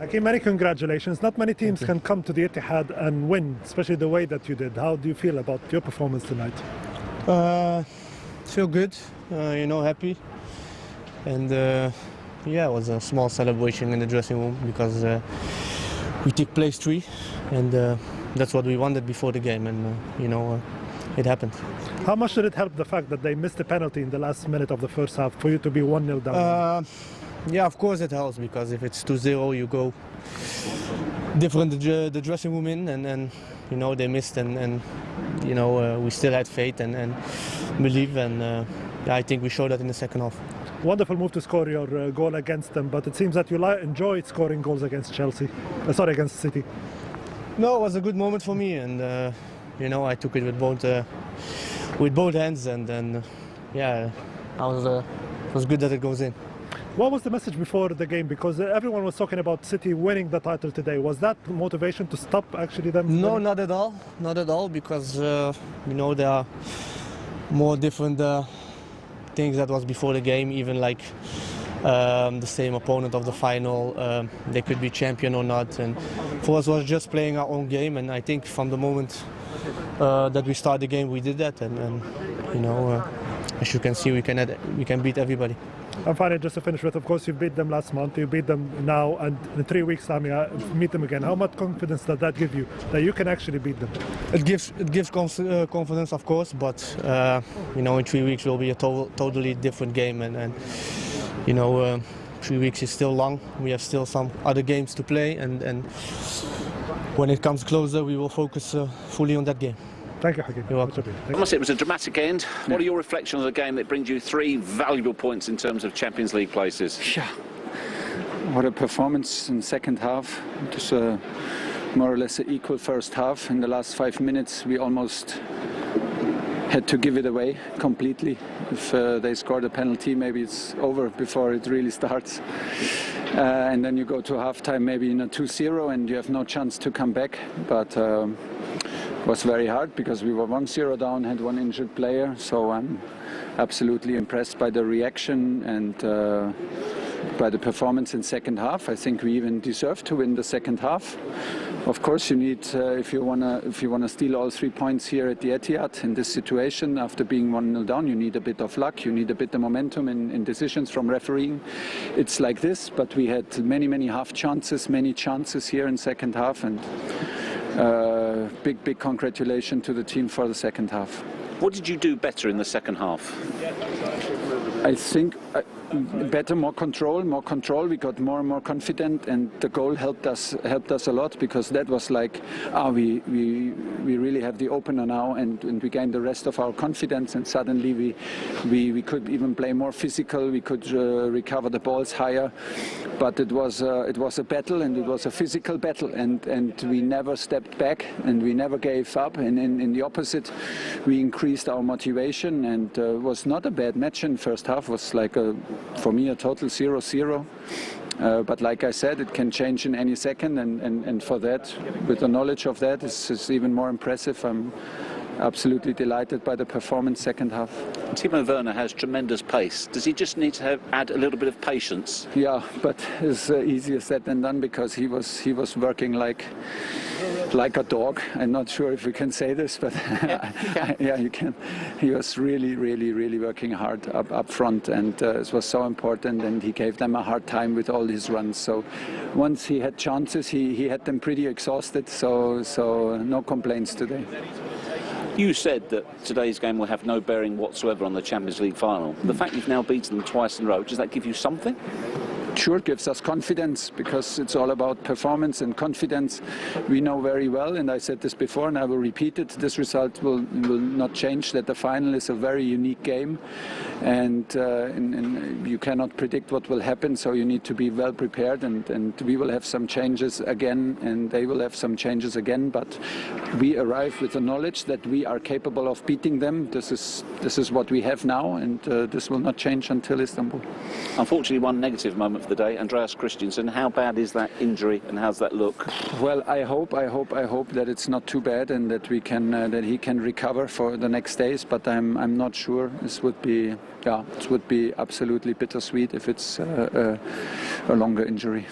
Hakeem, many congratulations. Not many teams can come to the Etihad and win, especially the way that you did. How do you feel about your performance tonight? Feel good, happy. And yeah, it was a small celebration in the dressing room because we took place 3 and that's what we wanted before the game, and it happened. How much did it help the fact that they missed a penalty in the last minute of the first half for you to be 1-0 down? Yeah, of course it helps, because if it's 2-0 you go different the dressing room in, and they missed, and we still had faith and believe, and yeah, I think we showed that in the second half. Wonderful move to score your goal against them, but it seems that you enjoyed scoring goals against against City. No, it was a good moment for me, and I took it with both hands, and yeah, it was good that it goes in. What was the message before the game? Because everyone was talking about City winning the title today. Was that motivation to stop actually them? No, not at all. Not at all, because there are more different things that was before the game. Even like the same opponent of the final, they could be champion or not. And for us, it was just playing our own game. And I think from the moment that we started the game, we did that. And as you can see, we can beat everybody. And finally, just to finish with, of course, you beat them last month, you beat them now, and in 3 weeks' time you meet them again. How much confidence does that give you, that you can actually beat them? It gives confidence, of course, but in 3 weeks will be a totally different game, and 3 weeks is still long. We have still some other games to play, and when it comes closer, we will focus fully on that game. Thank you, Hakeem. You're welcome. I must say it was a dramatic end. What are your reflections on the game that brings you 3 valuable points in terms of Champions League places? Yeah, what a performance in the second half. Just more or less an equal first half. In the last 5 minutes, we almost had to give it away completely. If they scored a penalty, maybe it's over before it really starts. And then you go to halftime, maybe in a 2-0, and you have no chance to come back. But it was very hard because we were 1-0 down, had 1 injured player. So I'm absolutely impressed by the reaction and by the performance in second half. I think we even deserve to win the second half. Of course, you need, if you wanna steal all 3 points here at the Etihad in this situation, after being 1-0 down, you need a bit of luck, you need a bit of momentum in decisions from refereeing. It's like this, but we had many chances here in second half, and big congratulations to the team for the second half. What did you do better in the second half? I think better, more control. We got more and more confident, and the goal helped us a lot, because that was like, we really have the opener now, and we gained the rest of our confidence, and suddenly we could even play more physical. We could recover the balls higher, but it was a battle, and it was a physical battle, and we never stepped back, and we never gave up. And in the opposite, we increased our motivation, and it was not a bad match in first half. It was like for me a total 0-0. But like I said, it can change in any second, and for that, with the knowledge of that, it's even more impressive. I'm absolutely delighted by the performance second half. Timo Werner has tremendous pace. Does he just need to add a little bit of patience? Yeah, but it's easier said than done, because he was working like a dog. I'm not sure if we can say this, but yeah, you can. He was really working hard up front, and it was so important, and he gave them a hard time with all his runs. So once he had chances, he had them pretty exhausted, so no complaints today. You said that today's game will have no bearing whatsoever on the Champions League final. The fact you've now beaten them twice in a row, does that give you something? Sure, gives us confidence, because it's all about performance and confidence. We know very well, and I said this before and I will repeat it, this result will not change, that the final is a very unique game, and you cannot predict what will happen, so you need to be well prepared, and we will have some changes again, and they will have some changes again, but we arrive with the knowledge that we are capable of beating them. This is what we have now, and this will not change until Istanbul. Unfortunately, one negative moment for the day, Andreas Christensen. How bad is that injury, and how's that look? Well, I hope that it's not too bad, and that we can that he can recover for the next days. But I'm not sure. This would be it would be absolutely bittersweet if it's a longer injury.